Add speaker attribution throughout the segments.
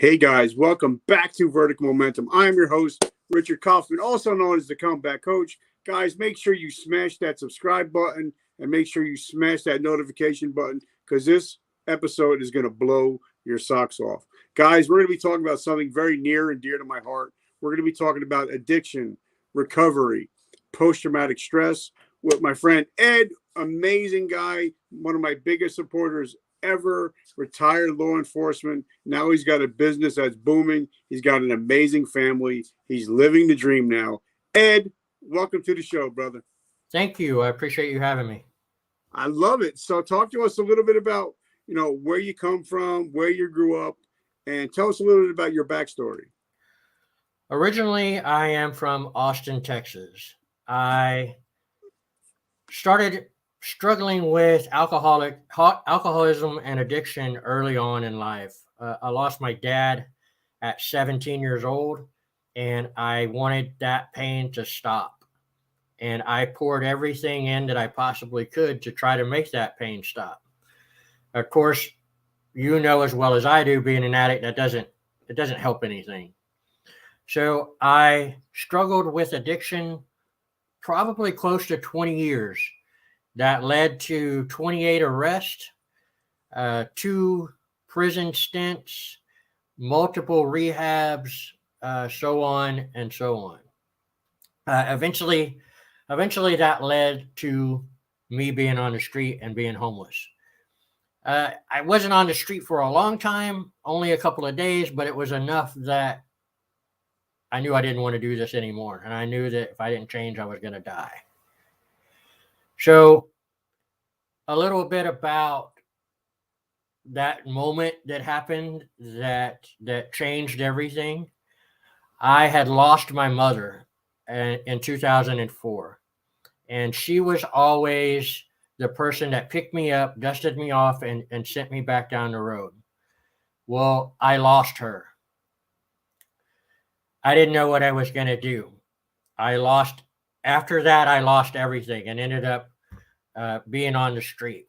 Speaker 1: Hey guys, welcome back to Vertical Momentum. I'm your host, Richard Kaufman, also known as the Comeback Coach. Guys, make sure you smash that subscribe button and make sure you smash that notification button because this episode is going to blow your socks off. Guys, we're going to be talking about something very near and dear to my heart. We're going to be talking about addiction, recovery, post-traumatic stress with my friend Ed, amazing guy, one of my biggest supporters ever, retired law enforcement. Now he's got a business that's booming. He's got an amazing family. He's living the dream now. Ed, welcome to the show, brother.
Speaker 2: Thank you. I appreciate you having me.
Speaker 1: I love it. So talk to us a little bit about, where you come from, where you grew up, and tell us a little bit about your backstory.
Speaker 2: Originally, I am from Austin, Texas. I started struggling with alcoholism and addiction early on in life. I lost my dad at 17 years old, and I wanted that pain to stop. And I poured everything in that I possibly could to try to make that pain stop. Of course, you know as well as I do, being an addict, it doesn't help anything. So I struggled with addiction probably close to 20 years. That led to 28 arrests, 2 prison stints, multiple rehabs, so on and so on. Eventually that led to me being on the street and being homeless. I wasn't on the street for a long time, only a couple of days, but it was enough that I knew I didn't want to do this anymore. And I knew that if I didn't change, I was going to die. So a little bit about that moment that happened that changed everything. I had lost my mother in 2004, and she was always the person that picked me up, dusted me off, and sent me back down the road. Well, I lost her. I didn't know what I was going to do. After that, I lost everything and ended up being on the street.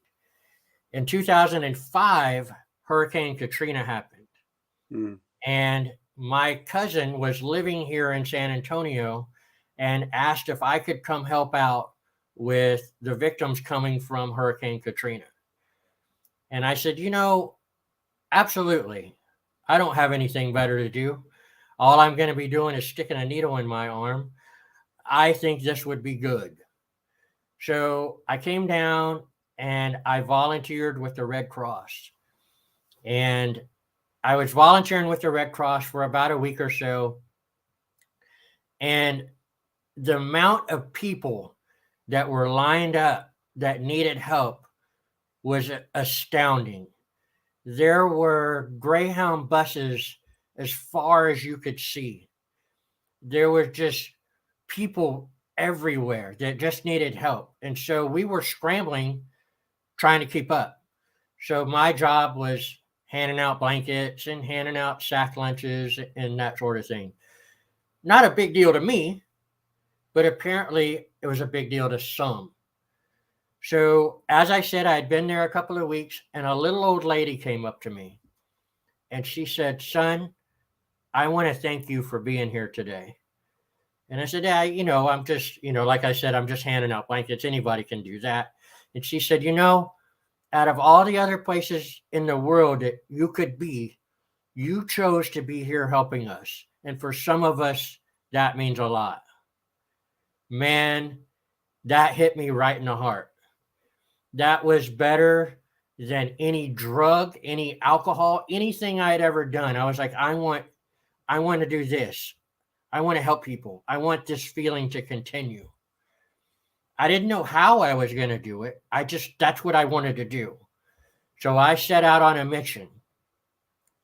Speaker 2: In 2005, Hurricane Katrina happened. And my cousin was living here in San Antonio and asked if I could come help out with the victims coming from Hurricane Katrina. And I said, absolutely. I don't have anything better to do. All I'm going to be doing is sticking a needle in my arm. I think this would be good. So I came down and I volunteered with the Red Cross. And I was volunteering with the Red Cross for about a week or so. And the amount of people that were lined up that needed help was astounding. There were Greyhound buses as far as you could see. There were just people everywhere that just needed help. And so we were scrambling, trying to keep up. So my job was handing out blankets and handing out sack lunches and that sort of thing. Not a big deal to me, but apparently it was a big deal to some. So as I said, I'd been there a couple of weeks, and a little old lady came up to me and she said, "Son, I want to thank you for being here today." And I said, "Yeah, I'm just, like I said, I'm just handing out blankets. Anybody can do that." And she said, "Out of all the other places in the world that you could be, you chose to be here helping us. And for some of us, that means a lot." Man, that hit me right in the heart. That was better than any drug, any alcohol, anything I had ever done. I was like, I want to do this. I want to help people. I want this feeling to continue. I didn't know how I was going to do it. That's what I wanted to do. So I set out on a mission.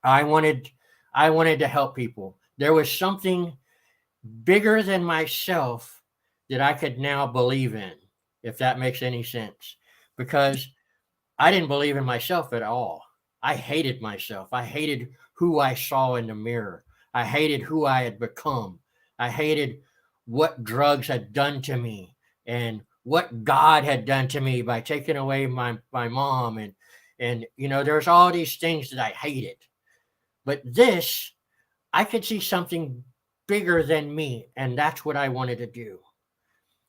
Speaker 2: I wanted to help people. There was something bigger than myself that I could now believe in, if that makes any sense, because I didn't believe in myself at all. I hated myself. I hated who I saw in the mirror. I hated who I had become. I hated what drugs had done to me and what God had done to me by taking away my mom. And there's all these things that I hated. But this, I could see something bigger than me, and that's what I wanted to do.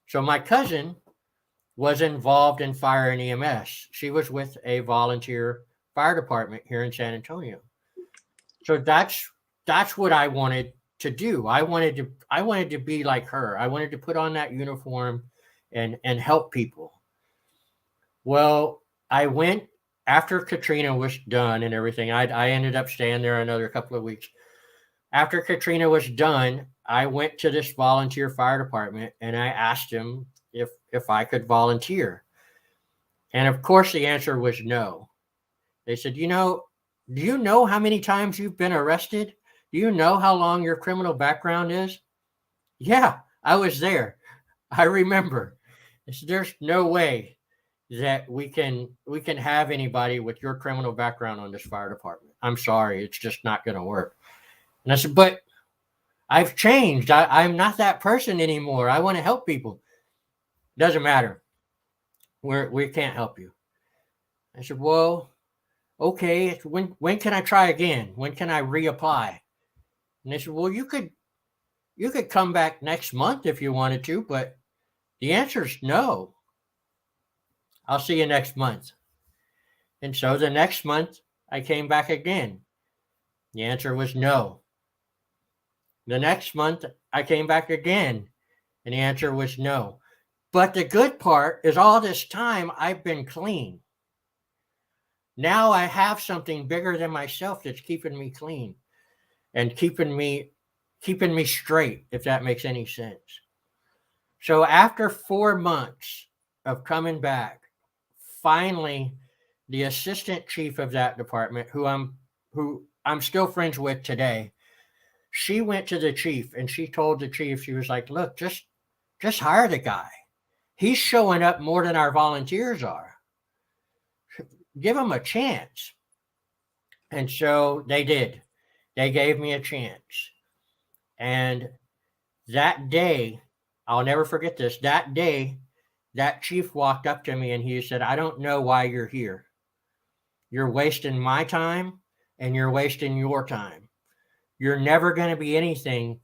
Speaker 2: So my cousin was involved in fire and EMS. She was with a volunteer fire department here in San Antonio. So that's what I wanted to do. I wanted to be like her. I wanted to put on that uniform and help people. Well, I went after Katrina was done and everything. I ended up staying there another couple of weeks. After Katrina was done, I went to this volunteer fire department and I asked him if I could volunteer. And of course the answer was no. They said, do you know how many times you've been arrested? Do you know how long your criminal background is? Yeah, I was there. I remember. I said, there's no way that we can have anybody with your criminal background on this fire department. I'm sorry, it's just not going to work. And I said, but I've changed. I'm not that person anymore. I want to help people. Doesn't matter. We can't help you. I said, well, okay. When can I try again? When can I reapply? And they said, well, you could come back next month if you wanted to, but the answer is no. I'll see you next month. And so the next month I came back again. The answer was no. The next month I came back again and the answer was no. But the good part is all this time I've been clean. Now I have something bigger than myself that's keeping me clean and keeping me straight, if that makes any sense. So after 4 months of coming back, finally the assistant chief of that department, who I'm still friends with today, she went to the chief and she told the chief, she was like, look, just hire the guy. He's showing up more than our volunteers are. Give him a chance. And so they did. They gave me a chance. And that day, I'll never forget this. That day, that chief walked up to me and he said, I don't know why you're here. You're wasting my time and you're wasting your time. You're never going to be anything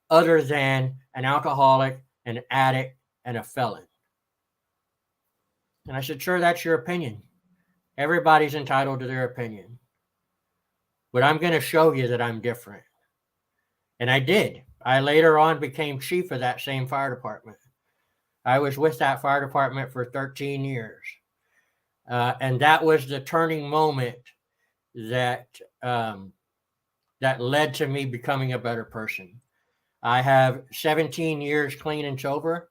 Speaker 2: other than an alcoholic, an addict, and a felon. And I said, sure, that's your opinion. Everybody's entitled to their opinion. But I'm going to show you that I'm different. And I did. I later on became chief of that same fire department. I was with that fire department for 13 years. And that was the turning moment that led to me becoming a better person. I have 17 years clean and sober,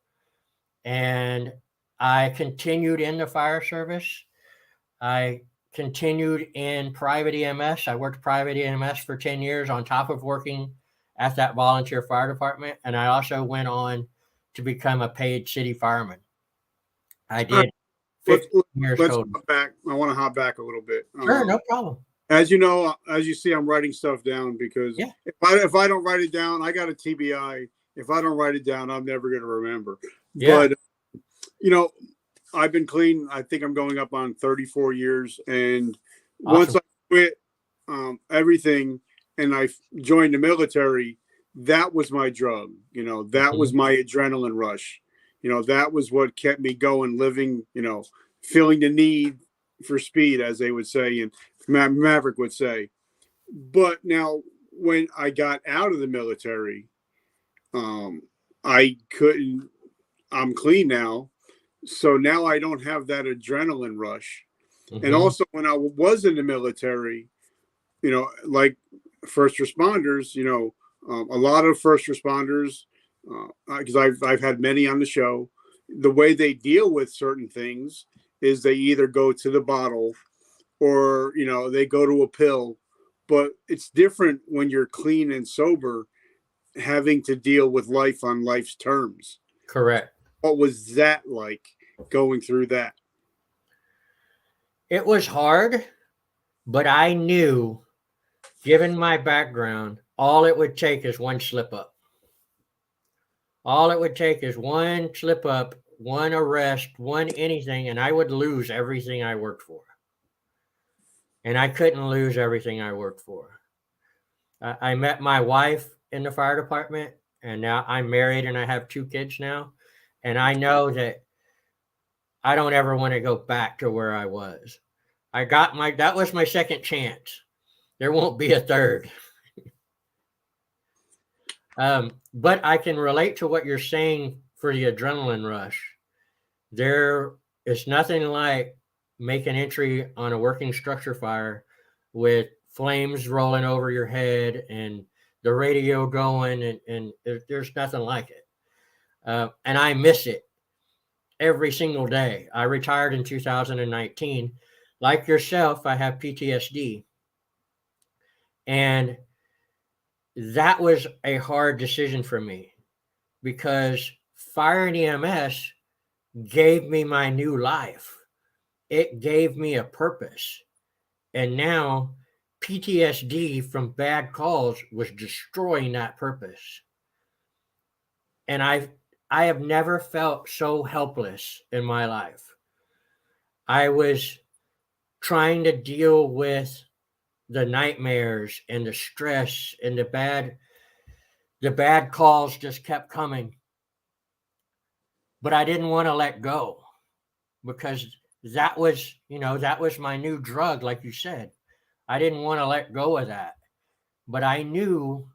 Speaker 2: and I continued in the fire service. I continued in private EMS. I worked private EMS for 10 years on top of working at that volunteer fire department. And I also went on to become a paid city fireman. I did 15 years
Speaker 1: let's
Speaker 2: total.
Speaker 1: hop back. I want to hop back a little bit.
Speaker 2: Sure, no problem.
Speaker 1: As you know, as you see, I'm writing stuff down because if I don't write it down, I got a TBI. If I don't write it down, I'm never going to remember.
Speaker 2: Yeah.
Speaker 1: But, I've been clean. I think I'm going up on 34 years. And once I quit everything and I joined the military, that was my drug. That was my adrenaline rush. That was what kept me going, living, feeling the need for speed, as they would say, and Maverick would say. But now when I got out of the military, I'm clean now. So now I don't have that adrenaline rush. Mm-hmm. And also when I was in the military, like first responders, a lot of first responders, because I've had many on the show, the way they deal with certain things is they either go to the bottle or, they go to a pill. But it's different when you're clean and sober, having to deal with life on life's terms.
Speaker 2: Correct.
Speaker 1: What was that like going through that?
Speaker 2: It was hard, but I knew, given my background, all it would take is one slip up. All it would take is one slip up, one arrest, one anything, and I would lose everything I worked for. And I couldn't lose everything I worked for. I met my wife in the fire department, and now I'm married and I have 2 kids now. And I know that I don't ever want to go back to where I was. That was my second chance. There won't be a third. But I can relate to what you're saying for the adrenaline rush. There is nothing like making entry on a working structure fire with flames rolling over your head and the radio going, and there's nothing like it. And I miss it every single day. I retired in 2019. Like yourself, I have PTSD. And that was a hard decision for me because fire and EMS gave me my new life. It gave me a purpose. And now PTSD from bad calls was destroying that purpose. And I have never felt so helpless in my life. I was trying to deal with the nightmares and the stress and the bad calls just kept coming. But I didn't want to let go because that was my new drug, like you said. I didn't want to let go of that. But I knew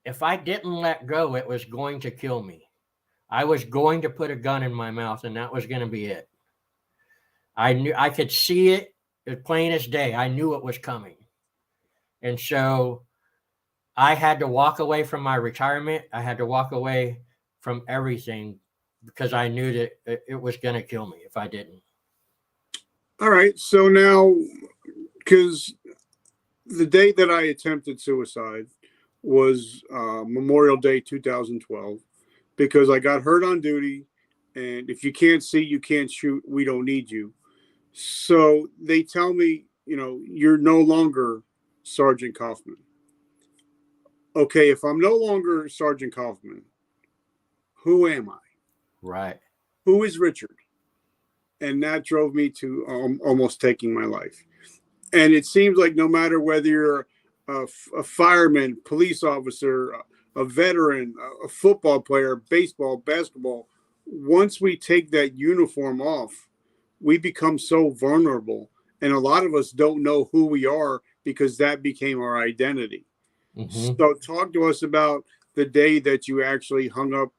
Speaker 2: if I didn't let go, it was going to kill me. I was going to put a gun in my mouth, and that was going to be it. I knew I could see it as plain as day. I knew it was coming. And so I had to walk away from my retirement. I had to walk away from everything because I knew that it was going to kill me if I didn't.
Speaker 1: All right. So now, because the day that I attempted suicide was Memorial Day 2012, because I got hurt on duty. And if you can't see, you can't shoot, we don't need you. So they tell me, you're no longer Sergeant Kaufman. Okay, if I'm no longer Sergeant Kaufman, who am I?
Speaker 2: Right.
Speaker 1: Who is Richard? And that drove me to almost taking my life. And it seems like no matter whether you're a fireman, police officer, a veteran, a football player, baseball, basketball, once we take that uniform off, we become so vulnerable. And a lot of us don't know who we are because that became our identity. Mm-hmm. So talk to us about the day that you actually hung up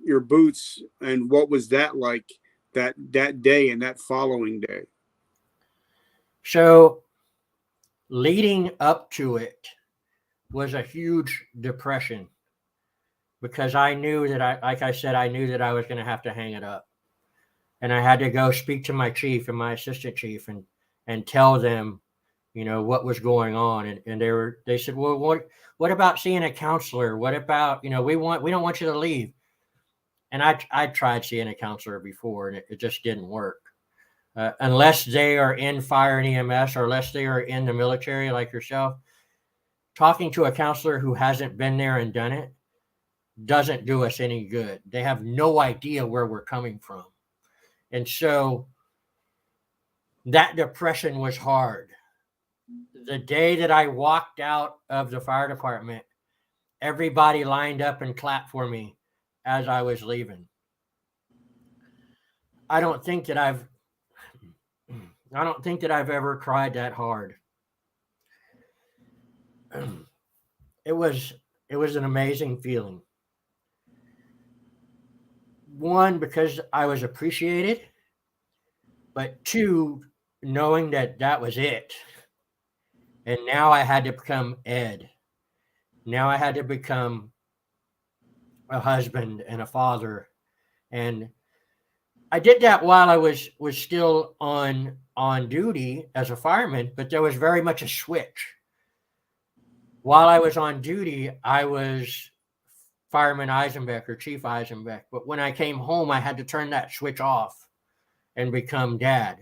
Speaker 1: your boots and what was that like that day and that following day?
Speaker 2: So leading up to it was a huge depression because I knew that I knew that I was going to have to hang it up. And I had to go speak to my chief and my assistant chief and tell them, what was going on. And they said, well, what about seeing a counselor? What about, we don't want you to leave. And I tried seeing a counselor before and it just didn't work. Unless they are in fire and EMS or unless they are in the military like yourself, talking to a counselor who hasn't been there and done it doesn't do us any good. They have no idea where we're coming from. And so that depression was hard. The day that I walked out of the fire department, everybody lined up and clapped for me as I was leaving. I don't think that I've ever cried that hard. It was an amazing feeling. One, because I was appreciated, but two, knowing that was it. And now I had to become Ed. Now I had to become a husband and a father. And I did that while I was still on duty as a fireman, but there was very much a switch. While I was on duty, I was Fireman Eisenbeck or Chief Eisenbeck. But when I came home, I had to turn that switch off and become Dad.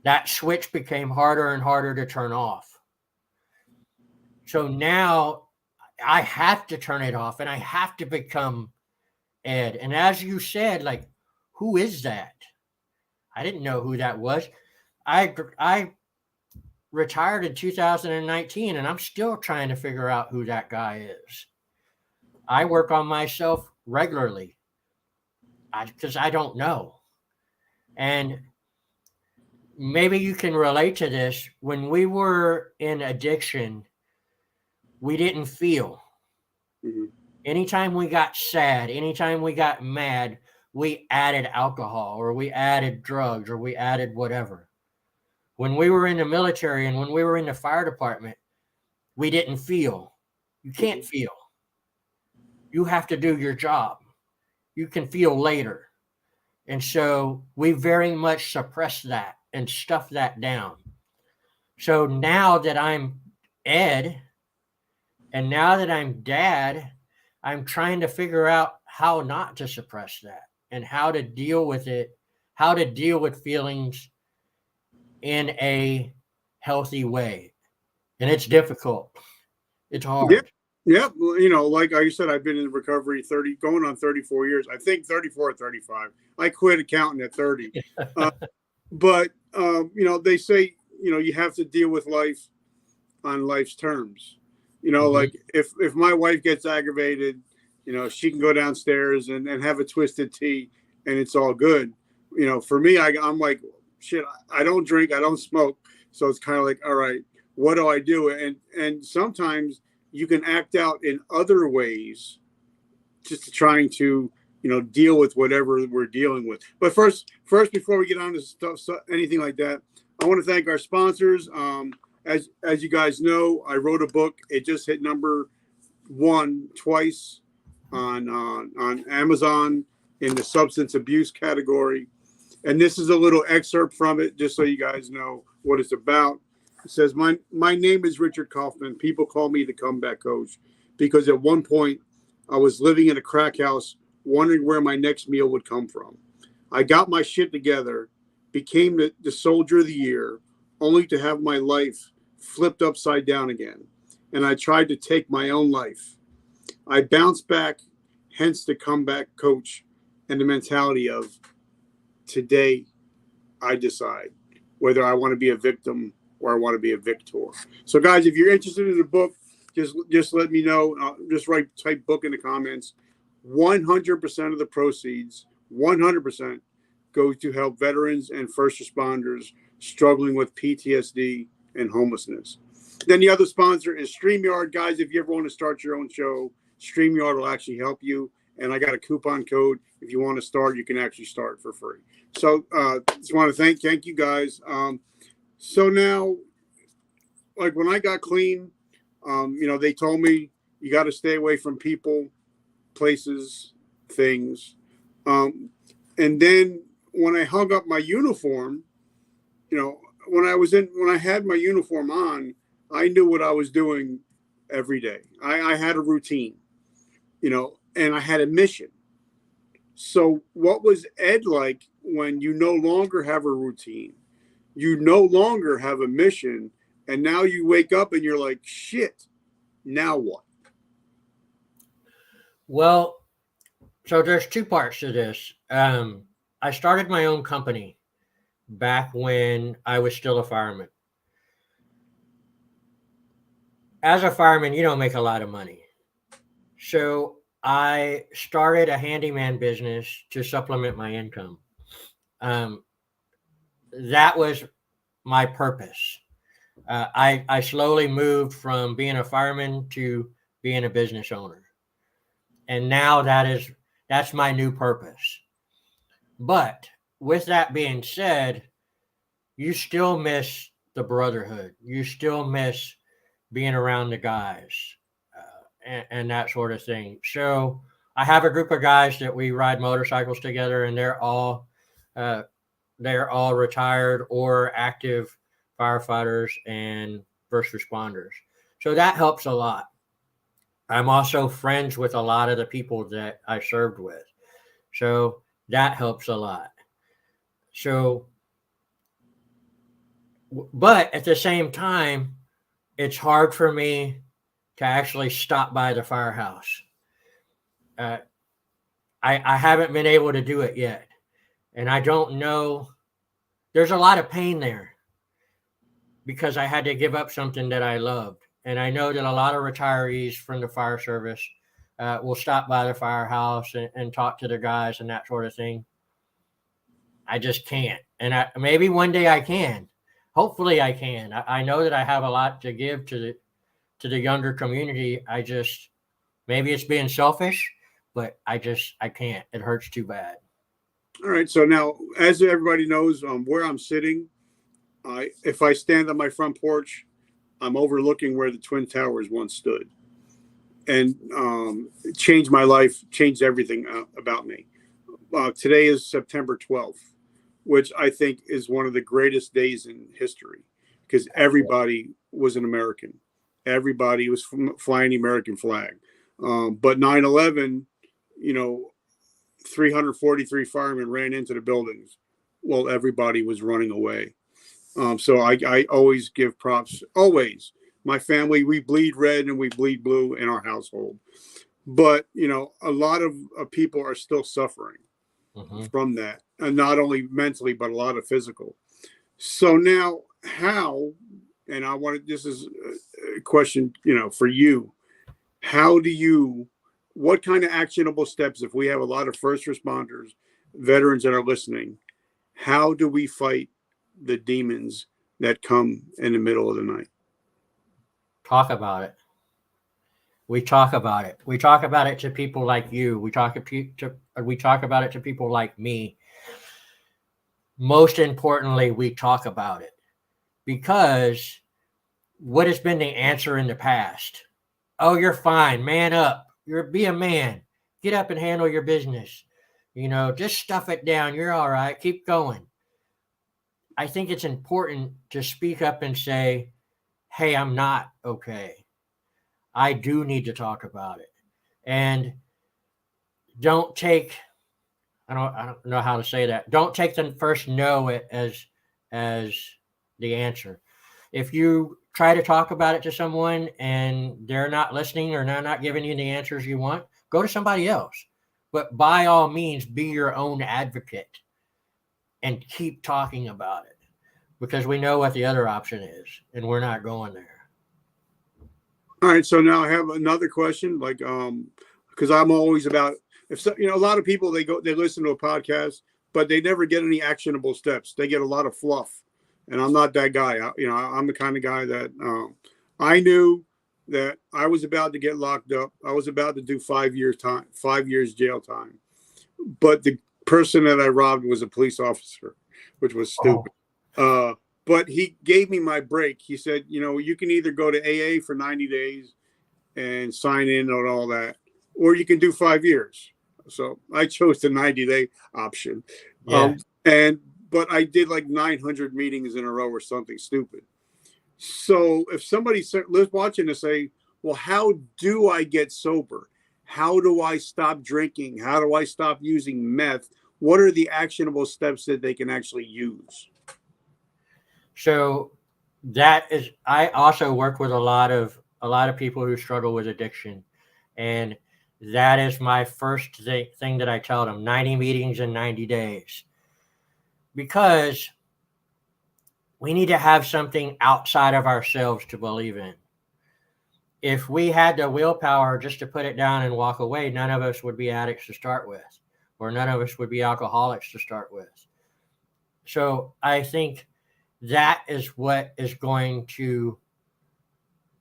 Speaker 2: That switch became harder and harder to turn off. So now I have to turn it off and I have to become Ed. And as you said, like, who is that? I didn't know who that was. I retired in 2019, and I'm still trying to figure out who that guy is. I work on myself regularly because I don't know. And maybe you can relate to this. When we were in addiction, we didn't feel.
Speaker 1: Mm-hmm.
Speaker 2: Anytime we got sad, anytime we got mad, we added alcohol or we added drugs or we added whatever. When we were in the military and when we were in the fire department, we didn't feel. You can't feel. You have to do your job. You can feel later. And so we very much suppress that and stuff that down. So now that I'm Ed and now that I'm Dad, I'm trying to figure out how not to suppress that and how to deal with it, how to deal with feelings in a healthy way. And it's difficult. It's hard.
Speaker 1: Yeah. Yeah. Well, you know, like I said, I've been in recovery going on 34 years. I think 34 or 35. I quit accounting at 30. But, you know, they say, you know, you have to deal with life on life's terms. You know, like if my wife gets aggravated, you know, she can go downstairs and have a twisted tea and it's all good. You know, for me, I'm like, shit, I don't drink, I don't smoke. So it's kind of like, all right, what do I do? And sometimes you can act out in other ways just to trying to, you know, deal with whatever we're dealing with. But first, before we get on to stuff, anything like that, I want to thank our sponsors. As you guys know, I wrote a book. It just hit number 1 twice on Amazon in the substance abuse category. And this is a little excerpt from it, just so you guys know what it's about. It says, my name is Richard Kaufman. People call me the comeback coach because at one point I was living in a crack house, wondering where my next meal would come from. I got my shit together, became the soldier of the year, only to have my life flipped upside down again. And I tried to take my own life. I bounced back, hence the comeback coach and the mentality of today I decide whether I want to be a victim or I want to be a victor. So guys, if you're interested in the book, just let me know. Just type book in the comments. 100% of the proceeds, 100% goes to help veterans and first responders struggling with PTSD and homelessness. Then the other sponsor is StreamYard. Guys, if you ever want to start your own show, StreamYard will actually help you. And I got a coupon code. If you want to start, you can actually start for free. So just want to thank you guys. So now, like when I got clean, you know, they told me you got to stay away from people, places, things. And then when I hung up my uniform, you know, when I had my uniform on, I knew what I was doing every day. I had a routine, you know, and I had a mission. So what was Ed like when you no longer have a routine? You no longer have a mission, and now you wake up and you're like, shit, now what?
Speaker 2: Well, so there's 2 parts to this. I started my own company back when I was still a fireman. As a fireman, you don't make a lot of money. So I started a handyman business to supplement my income. That was my purpose. I slowly moved from being a fireman to being a business owner. And now that's my new purpose. But with that being said, you still miss the brotherhood. You still miss being around the guys and that sort of thing. So I have a group of guys that we ride motorcycles together, and they're all retired or active firefighters and first responders. So that helps a lot. I'm also friends with a lot of the people that I served with. So that helps a lot. So, but at the same time, it's hard for me to actually stop by the firehouse. I haven't been able to do it yet. And I don't know. There's a lot of pain there. because I had to give up something that I loved. And I know that a lot of retirees from the fire service will stop by the firehouse and talk to the guys and that sort of thing. I just can't. And maybe one day I can. Hopefully I can. I know that I have a lot to give to the younger community. Maybe it's being selfish, but I can't. It hurts too bad.
Speaker 1: All right. So now, as everybody knows, where I'm sitting, if I stand on my front porch, I'm overlooking where the Twin Towers once stood, and it changed my life, changed everything about me. Today is September 12th, which I think is one of the greatest days in history, because everybody was an American. Everybody was flying the American flag. But 9/11, 343 firemen ran into the buildings while everybody was running away. So I always give props. Always. My family, we bleed red and we bleed blue in our household. But, a lot of people are still suffering from that. And not only mentally, but a lot of physical. So now how, and this is a question, for you. What kind of actionable steps, if we have a lot of first responders, veterans that are listening, how do we fight the demons that come in the middle of the night?
Speaker 2: Talk about it. We talk about it. We talk about it to people like you. We talk about it to people like me. Most importantly, we talk about it, because what has been the answer in the past? Oh, you're fine. Man up. Be a man. Get up and handle your business. Just stuff it down. You're all right. Keep going. I think it's important to speak up and say, hey, I'm not okay. I do need to talk about it. And don't take, I don't know how to say that. Don't take the first no as the answer. If you try to talk about it to someone and they're not listening or they're not giving you the answers you want, go to somebody else. But by all means, be your own advocate and keep talking about it, because we know what the other option is and we're not going there.
Speaker 1: All right. So now I have another question, because I'm always about, a lot of people, they listen to a podcast, but they never get any actionable steps. They get a lot of fluff. And I'm not that guy. I'm the kind of guy that I knew that I was about to get locked up. I was about to do 5 years jail time. But the person that I robbed was a police officer, which was stupid. But he gave me my break. He said, you can either go to AA for 90 days and sign in on all that, or you can do 5 years. So I chose the 90-day option.
Speaker 2: Yeah.
Speaker 1: But I did like 900 meetings in a row or something stupid. So if somebody's watching to say, well, how do I get sober? How do I stop drinking? How do I stop using meth? What are the actionable steps that they can actually use?
Speaker 2: So I also work with a lot of people who struggle with addiction. And that is my first thing that I tell them: 90 meetings in 90 days. Because we need to have something outside of ourselves to believe in. If we had the willpower just to put it down and walk away, none of us would be addicts to start with, or none of us would be alcoholics to start with. So I think that is what is going to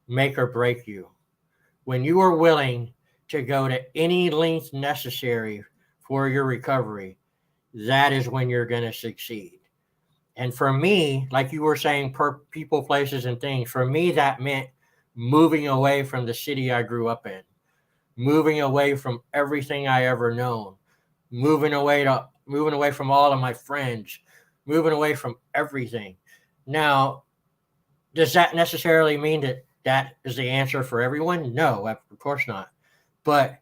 Speaker 2: make or break you. When you are willing to go to any length necessary for your recovery, that is when you're going to succeed. And for me, like you were saying, per people, places, and things, for me, that meant moving away from the city I grew up in, moving away from everything I ever known, moving away from all of my friends, moving away from everything. Now, does that necessarily mean that is the answer for everyone? No, of course not. But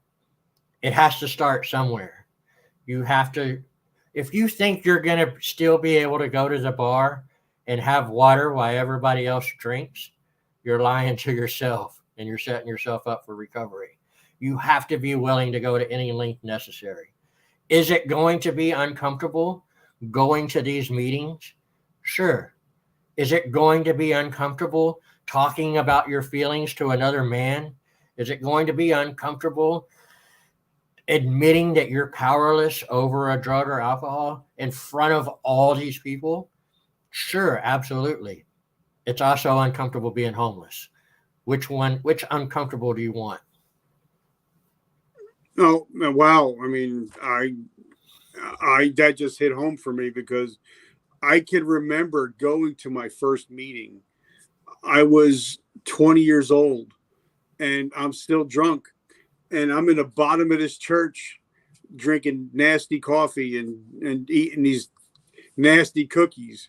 Speaker 2: it has to start somewhere. You have to. If you think you're going to still be able to go to the bar and have water while everybody else drinks, you're lying to yourself and you're setting yourself up for recovery. You have to be willing to go to any length necessary. Is it going to be uncomfortable going to these meetings? Sure. Is it going to be uncomfortable talking about your feelings to another man? Is it going to be uncomfortable admitting that you're powerless over a drug or alcohol in front of all these people? Sure, absolutely. It's also uncomfortable being homeless. Which uncomfortable do you want?
Speaker 1: Oh, wow. I mean, that just hit home for me because I can remember going to my first meeting. I was 20 years old and I'm still drunk, and I'm in the bottom of this church drinking nasty coffee and eating these nasty cookies,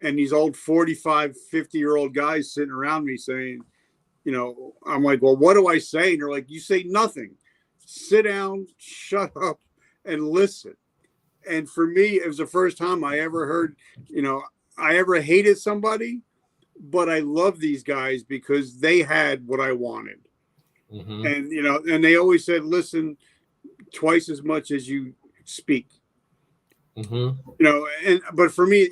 Speaker 1: and these old 45, 50-year-old guys sitting around me saying, I'm like, well, what do I say? And they're like, you say nothing. Sit down, shut up, and listen. And for me, it was the first time I ever heard, I ever hated somebody, but I love these guys because they had what I wanted.
Speaker 2: Mm-hmm.
Speaker 1: And, and they always said, listen twice as much as you speak.
Speaker 2: Mm-hmm.
Speaker 1: But for me,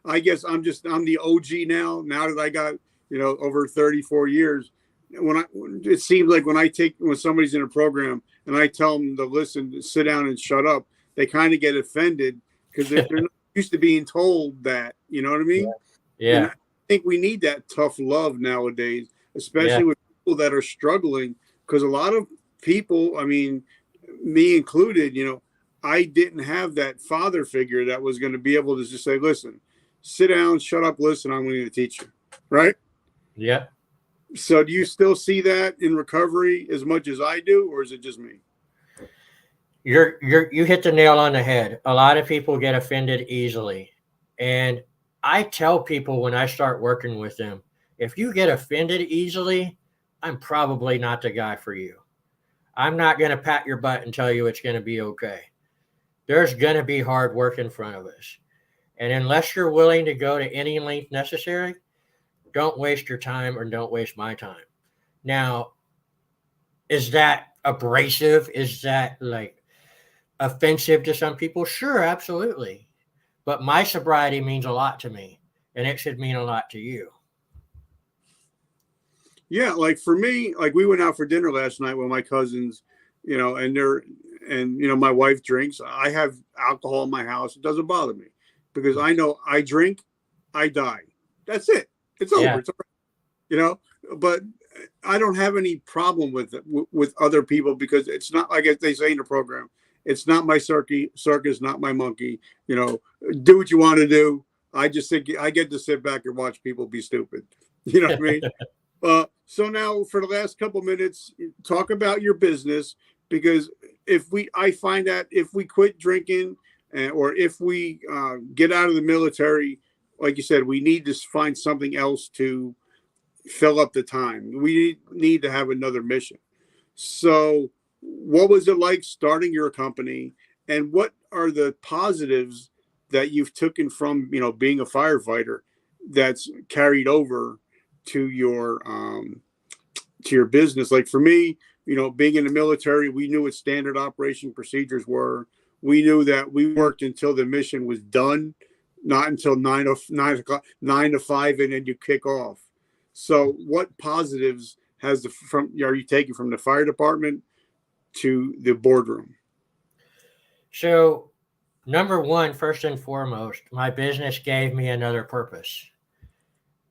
Speaker 1: I guess I'm the OG now that I got, over 34 years. It seems like when somebody's in a program and I tell them to listen, sit down and shut up, they kind of get offended because they're not used to being told that, you know what I mean?
Speaker 2: Yeah.
Speaker 1: And I think we need that tough love nowadays, especially with people that are struggling, because a lot of people, I mean, me included, I didn't have that father figure that was going to be able to just say, listen, sit down, shut up, listen, I'm going to teach you. Right?
Speaker 2: Yeah.
Speaker 1: So do you still see that in recovery as much as I do, or is it just me?
Speaker 2: You hit the nail on the head. A lot of people get offended easily. And I tell people when I start working with them, if you get offended easily, I'm probably not the guy for you. I'm not going to pat your butt and tell you it's going to be okay. There's going to be hard work in front of us. And unless you're willing to go to any length necessary, don't waste your time or don't waste my time. Now, is that abrasive? Is that like offensive to some people? Sure, absolutely. But my sobriety means a lot to me, and it should mean a lot to you.
Speaker 1: Yeah, like for me, like we went out for dinner last night with my cousins, and my wife drinks. I have alcohol in my house. It doesn't bother me because I know I drink, I die. That's it. It's over.
Speaker 2: Yeah.
Speaker 1: It's all right. But I don't have any problem with it, with other people, because it's not like they say in the program, it's not my circus, not my monkey. Do what you want to do. I just think I get to sit back and watch people be stupid. You know what I mean? So now for the last couple minutes, talk about your business, because I find that if we quit drinking or if we get out of the military, like you said, we need to find something else to fill up the time. We need to have another mission. So what was it like starting your company, and what are the positives that you've taken from, being a firefighter that's carried over to your business? Like for me, being in the military, we knew what standard operation procedures were. We knew that we worked until the mission was done, not until 9 to 5, and then you kick off. So what positives are you taking from the fire department to the boardroom?
Speaker 2: So, number one, first and foremost, my business gave me another purpose.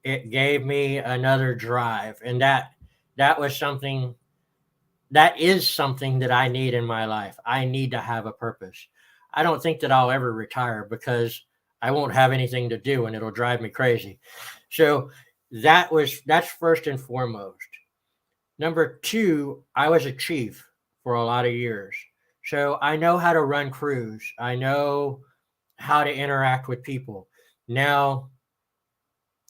Speaker 2: It gave me another drive, and that is something that I need in my life. I need to have a purpose. I don't think that I'll ever retire because I won't have anything to do and it'll drive me crazy. So that's first and foremost. Number two, I was a chief for a lot of years. So I know how to run crews. I know how to interact with people. Now,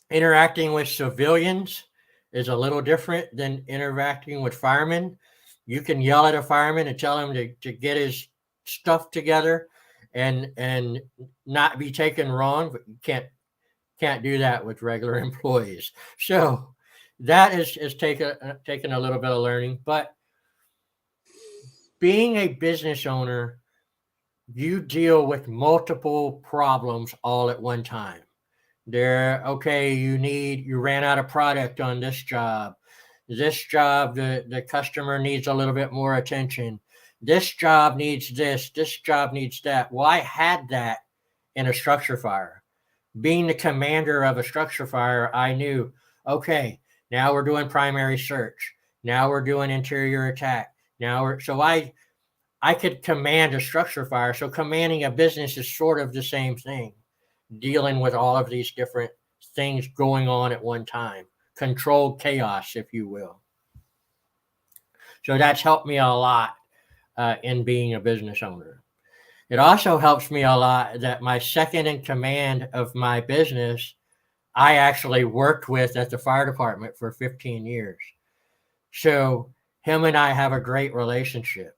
Speaker 2: interacting with civilians is a little different than interacting with firemen. You can yell at a fireman and tell him to get his stuff together and not be taken wrong, but you can't do that with regular employees. So that is taken a little bit of learning. But being a business owner, you deal with multiple problems all at one time. Okay, you ran out of product on this job. This job, the customer needs a little bit more attention. This job needs this job needs that. Well, I had that in a structure fire. Being the commander of a structure fire, I knew, okay, now we're doing primary search. Now we're doing interior attack. I could command a structure fire. So commanding a business is sort of the same thing, dealing with all of these different things going on at one time, controlled chaos, if you will. So that's helped me a lot in being a business owner. It also helps me a lot that my second in command of my business, I actually worked with at the fire department for 15 years. So him and I have a great relationship.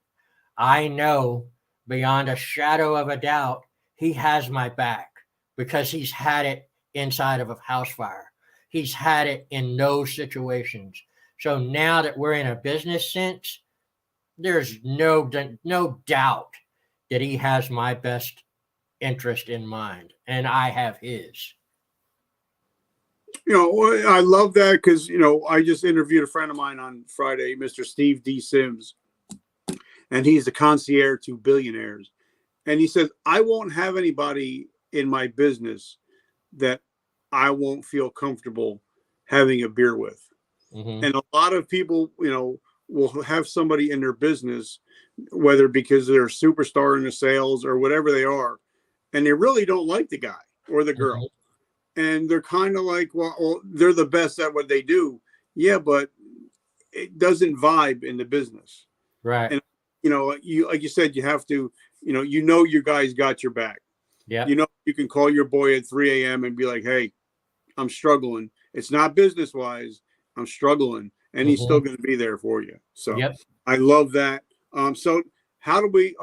Speaker 2: I know beyond a shadow of a doubt, he has my back because he's had it inside of a house fire. He's had it in those situations. So now that we're in a business sense, there's no doubt that he has my best interest in mind, and I have his.
Speaker 1: I love that because, I just interviewed a friend of mine on Friday, Mr. Steve D. Sims, and he's the concierge to billionaires. And he says, I won't have anybody in my business that I won't feel comfortable having a beer with. Mm-hmm. And a lot of people, will have somebody in their business, whether because they're a superstar in the sales or whatever they are, and they really don't like the guy or the girl. Mm-hmm. And they're kind of like, well, they're the best at what they do. Yeah, but it doesn't vibe in the business.
Speaker 2: Right.
Speaker 1: And, you like you said, you have to, you guys got your back.
Speaker 2: Yeah.
Speaker 1: You can call your boy at 3 a.m. and be like, hey, I'm struggling. It's not business wise. I'm struggling. And he's still going to be there for you. So I love that. So how do we,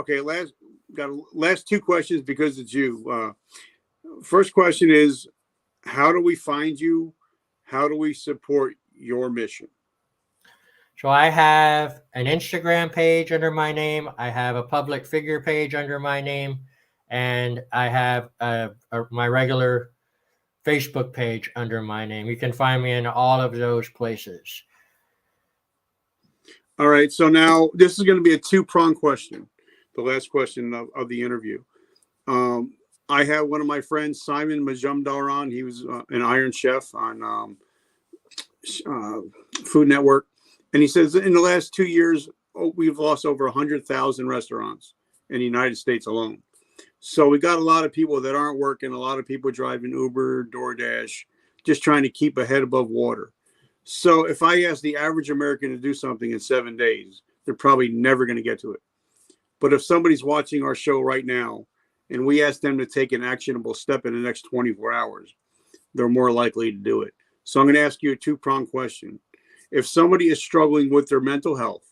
Speaker 1: last two questions because it's you. First question is, how do we find you? How do we support your mission?
Speaker 2: So I have an Instagram page under my name. I have a public figure page under my name. And I have my regular Facebook page under my name. You can find me in all of those places.
Speaker 1: All right. So now this is going to be a two-pronged question. The last question of the interview. I have one of my friends, Simon Majumdar, on. He was an Iron Chef on Food Network. And he says in the last 2 years, we've lost over 100,000 restaurants in the United States alone. So we got a lot of people that aren't working, a lot of people driving Uber, DoorDash, just trying to keep a head above water. So if I ask the average American to do something in 7 days, they're probably never going to get to it. But if somebody's watching our show right now and we ask them to take an actionable step in the next 24 hours, they're more likely to do it. So I'm going to ask you a two-pronged question. If somebody is struggling with their mental health,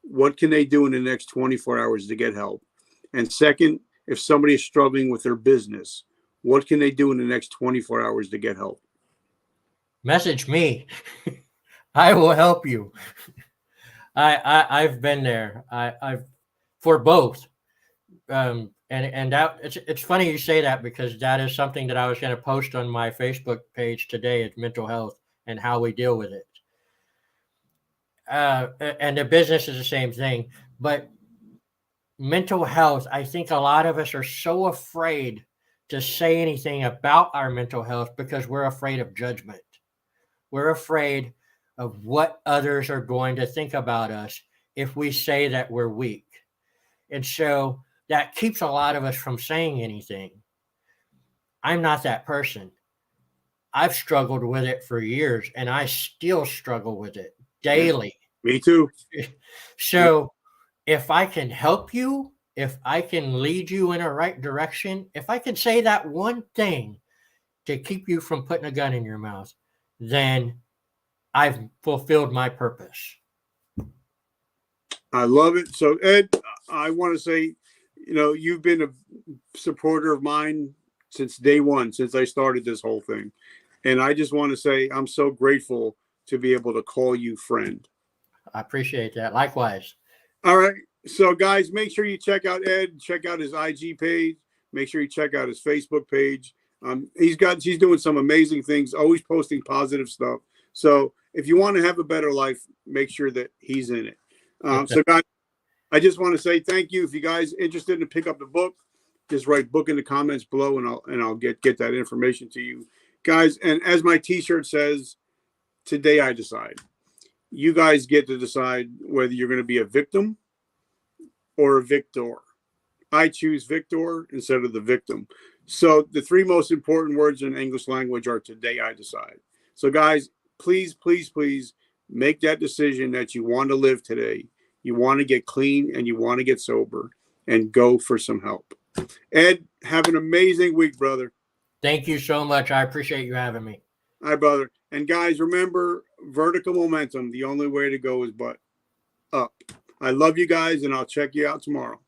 Speaker 1: what can they do in the next 24 hours to get help? And second, if somebody is struggling with their business, what can they do in the next 24 hours to get help?
Speaker 2: Message me. I will help you. I've been there. I've for both. And that it's funny you say that because that is something that I was going to post on my Facebook page today is mental health and how we deal with it. And the business is the same thing, but mental health, I think a lot of us are so afraid to say anything about our mental health because we're afraid of judgment. We're afraid of what others are going to think about us if we say that we're weak. And so that keeps a lot of us from saying anything. I'm not that person. I've struggled with it for years and I still struggle with it daily.
Speaker 1: Me too.
Speaker 2: So if I can help you, if I can lead you in a right direction, if I can say that one thing to keep you from putting a gun in your mouth, then I've fulfilled my purpose.
Speaker 1: I love it. So Ed, I want to say, you've been a supporter of mine since day one, since I started this whole thing. And I just want to say, I'm so grateful to be able to call you friend.
Speaker 2: I appreciate that. Likewise.
Speaker 1: All right. So guys, make sure you check out Ed, check out his IG page, make sure you check out his Facebook page. He's doing some amazing things, always posting positive stuff. So if you want to have a better life, make sure that he's in it. So guys, I just want to say thank you. If you guys interested to pick up the book, just write book in the comments below, and I'll get that information to you guys. And as my t-shirt says, today I decide. You guys get to decide whether you're going to be a victim or a victor. I choose victor instead of the victim. So the three most important words in English language are today I decide. So guys, please, please, please make that decision that you want to live today. You want to get clean and you want to get sober, and go for some help. Ed, have an amazing week, brother.
Speaker 2: Thank you so much. I appreciate you having me.
Speaker 1: Hi, brother. And guys, remember, vertical momentum, the only way to go is but up. I love you guys, and I'll check you out tomorrow.